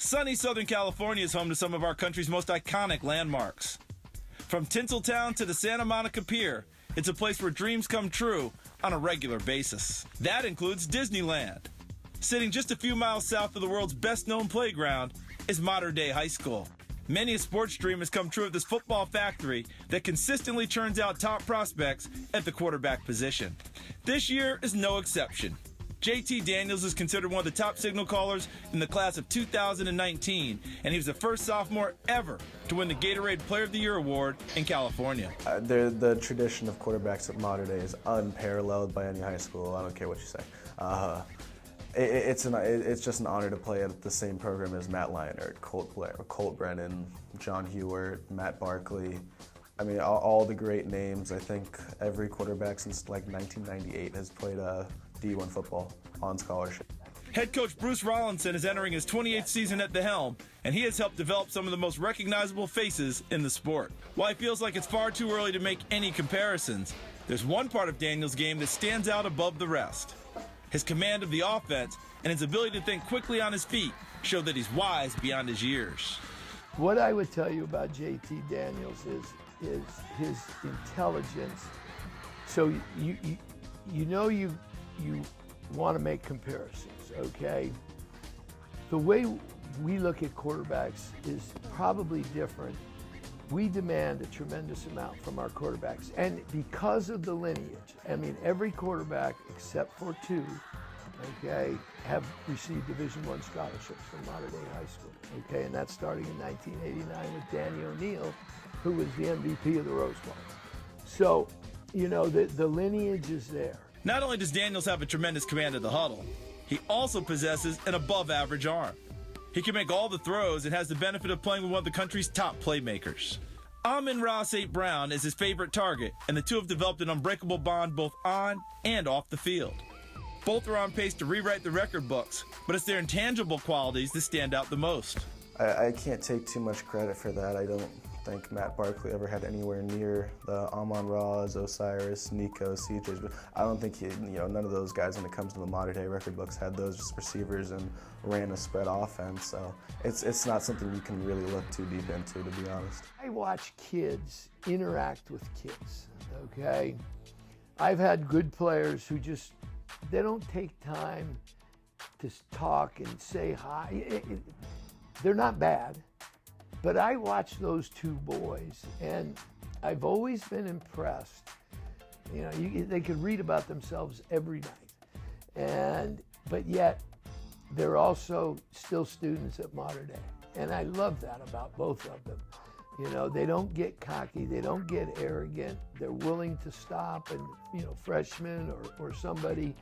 Sunny Southern California is home to some of our country's most iconic landmarks. From Tinseltown to the Santa Monica Pier, it's a place where dreams come true on a regular basis. That includes Disneyland. Sitting just a few miles south of the world's best-known playground is Mater Dei High School. Many a sports dream has come true at this football factory that consistently churns out top prospects at the quarterback position. This year is no exception. JT Daniels is considered one of the top signal callers in the class of 2019, and he was the first sophomore ever to win the Gatorade Player of the Year award in California. The tradition of quarterbacks at Mater Dei is unparalleled by any high school. I don't care what you say. It's just an honor to play at the same program as Matt Leinart, Colt Brennan, John Hewart, Matt Barkley. I mean, all the great names. I think every quarterback since like 1998 has played D1 football on scholarship. Head coach Bruce Rollinson is entering his 28th season at the helm, and he has helped develop some of the most recognizable faces in the sport. While he feels like it's far too early to make any comparisons, there's one part of Daniels' game that stands out above the rest. His command of the offense and his ability to think quickly on his feet show that he's wise beyond his years. What I would tell you about JT Daniels is his intelligence. So you want to make comparisons, okay? The way we look at quarterbacks is probably different. We demand a tremendous amount from our quarterbacks. And because of the lineage, I mean, every quarterback except for two, okay, have received Division I scholarships from Mater Dei High School, okay? And that's starting in 1989 with Danny O'Neill, who was the MVP of the Rose Bowl. So, you know, the lineage is there. Not only does Daniels have a tremendous command of the huddle, he also possesses an above-average arm. He can make all the throws and has the benefit of playing with one of the country's top playmakers. Amon-Ra St. Brown is his favorite target, and the two have developed an unbreakable bond both on and off the field. Both are on pace to rewrite the record books, but it's their intangible qualities that stand out the most. I can't take too much credit for that. I don't think Matt Barkley ever had anywhere near the Amon-Ra's, Osiris, Nico, CJ's. But I don't think none of those guys, when it comes to the Mater Dei record books, had those receivers and ran a spread offense. So it's not something you can really look too deep into, to be honest. I watch kids interact with kids, okay? I've had good players who they don't take time to talk and say hi. They're not bad. But I watch those two boys, and I've always been impressed. You know, they could read about themselves every night, but yet they're also still students at Mater Dei, and I love that about both of them. You know, they don't get cocky, they don't get arrogant. They're willing to stop, and freshmen or somebody,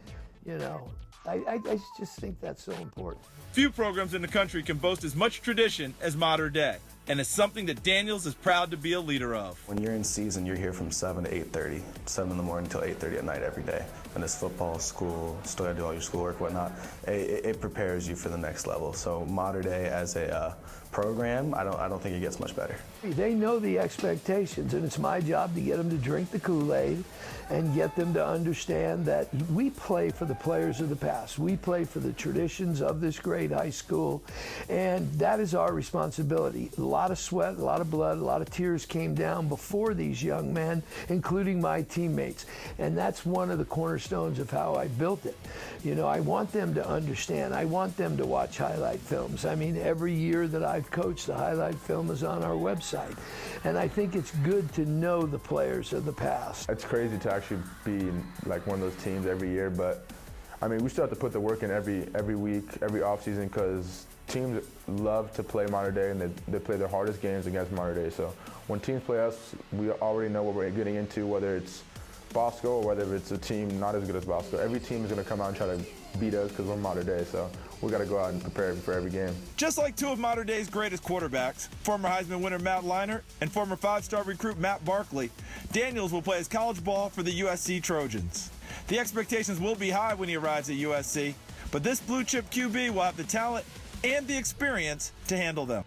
I just think that's so important. Few programs in the country can boast as much tradition as Mater Dei, and it's something that Daniels is proud to be a leader of. When you're in season, you're here from 7 to 8:30, 7 in the morning until 8:30 at night every day. And it's football, school, still gotta do all your schoolwork, whatnot. It prepares you for the next level. So Mater Dei as a program, I don't think it gets much better. They know the expectations, and it's my job to get them to drink the Kool-Aid and get them to understand that we play for the players of the past. We play for the traditions of this great high school, and that is our responsibility. A lot of sweat, a lot of blood, a lot of tears came down before these young men, including my teammates, and that's one of the cornerstones of how I built it. I want them to understand. I want them to watch highlight films. I mean, every year that I've coached, the highlight film is on our website, and I think it's good to know the players of the past. It's crazy to actually be like one of those teams every year, but I mean, we still have to put the work in every week, every offseason, because teams love to play Mater Dei, and they play their hardest games against Mater Dei. So when teams play us, we already know what we're getting into, whether it's Bosco or whether it's a team not as good as Bosco. Every team is going to come out and try to beat us because we're Mater Dei, so we got to go out and prepare for every game. Just like two of Mater Dei's greatest quarterbacks, former Heisman winner Matt Leinart and former five-star recruit Matt Barkley, Daniels will play his college ball for the USC Trojans. The expectations will be high when he arrives at USC, but this blue-chip QB will have the talent and the experience to handle them.